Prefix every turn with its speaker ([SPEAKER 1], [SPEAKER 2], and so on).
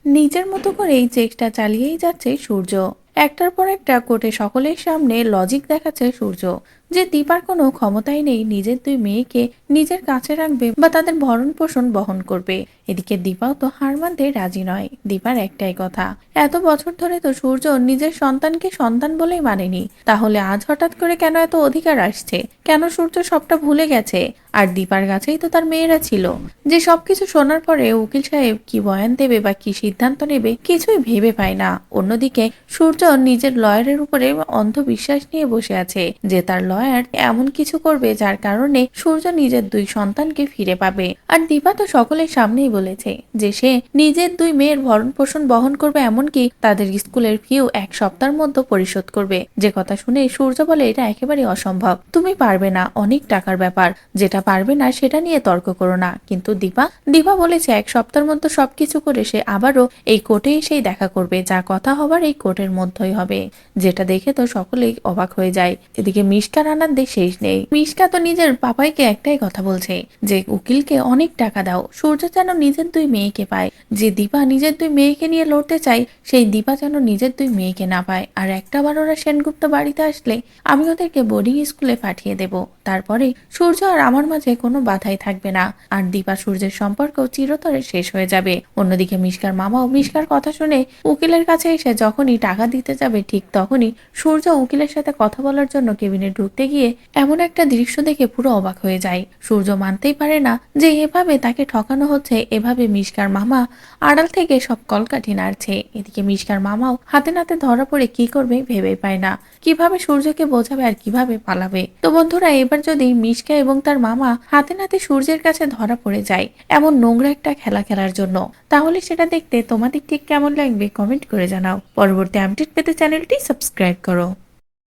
[SPEAKER 1] নিজের মতো করেই চেষ্টা চালিয়েই যাচ্ছে সূর্য। একটার পর একটা কোর্টে সকলের সামনে লজিক দেখাচ্ছে সূর্য যে দীপার কোনো ক্ষমতাই নেই নিজের দুই মেয়েকে নিজের কাছে রাখবে বা তাদের ভরণ পোষণ বহন করবে। এদিকে দীপাও তো হার মানতে রাজি নয়। দীপার একটাই কথা, এত বছর ধরে তো সূর্য নিজের সন্তানকে সন্তান বলেই মানেনি, তাহলে আজ হঠাৎ করে কেন এত অধিকার আসছে? কেন সূর্য সবটা ভুলে গেছে? আর দীপার কাছেই তো তার মেয়েরা ছিল। যে সবকিছু শোনার পরে উকিল সাহেব কি বয়ান দেবে বা কি সিদ্ধান্ত নেবে কিছুই ভেবে পায় না। অন্যদিকে সূর্য নিজের লয়ারের উপরে অন্ধবিশ্বাস নিয়ে বসে আছে যে তার লয়ার এমন কিছু করবে যার কারণে সূর্য নিজের দুই সন্তানকে ফিরে পাবে। আর দীপা তো সকলের সামনেই বলেছে যে সে নিজের দুই মেয়ের ভরণ পোষণ বহন করবে, এমনকি তাদের স্কুলের ফিও 1 সপ্তাহের মধ্যে পরিশোধ করবে। যে কথা শুনে সূর্য বলে এটা একেবারে অসম্ভব, তুমি পারবে না, অনেক টাকার ব্যাপার, যেটা পারবে না সেটা নিয়ে তর্ক করো না। কিন্তু দীপা দীপা বলেছে 1 সপ্তাহের মধ্যে সবকিছু করে সে আবারও এই কোর্টে এসেই দেখা করবে, যা কথা হবার এই কোর্টের মধ্যেই হবে। যেটা দেখে তো সকলেই অবাক হয়ে যায়। এদিকে মিশকার আনন্দে শেষ নেই। মিশকা তো নিজের পাপাইকে একটাই কথা বলছে যে উকিলকে অনেক টাকা দাও, সূর্য যেন নিজের দুই মেয়েকে পায়। যে দীপা নিজের দুই মেয়েকে নিয়ে লড়তে চায় সেই দীপা যেন নিজের দুই মেয়েকে না পায়। আর একটাবার ওরা সেনগুপ্ত বাড়িতে আসলে আমি ওদেরকে বোর্ডিং স্কুলে পাঠিয়ে দেব। তারপরে সূর্য আর আমার মাঝে কোনো বাধাই থাকবে না, আর দীপা সূর্যের সম্পর্ক চিরতরে শেষ হয়ে যাবে। অন্যদিকে মিশকার মামাও মিশকার কথা শুনে উকিলের কাছে এসে যখনই টাকা দিতে যাবে ঠিক তখনই সূর্য উকিলের সাথে কথা বলার জন্য কেবিনে ঢুকতে গিয়ে এমন একটা দৃশ্য দেখে পুরো অবাক হয়ে যায়। সূর্য মানতেই পারে না যে এভাবে তাকে ঠকানো হচ্ছে। এভাবে মিশকার মামা আড়াল থেকে সব কলকাঠি নাড়ছে। এদিকে মিশকার মামাও হাতে নাতে ধরা পড়ে কি করবে ভেবে পায় না, কিভাবে সূর্যকে বোঝাবে আর কিভাবে পালাবে। তো বন্ধুরা, এবার যদি মিশকা এবং তার মামা হাতে নাতে সূর্যের কাছে ধরা পড়ে যায় এমন নোংরা একটা খেলা খেলার জন্য, তাহলে সেটা দেখতে তোমাদের ঠিক কেমন লাগবে কমেন্ট করে জানাও। পরবর্তী আপডেট পেতে চ্যানেলটি সাবস্ক্রাইব করো।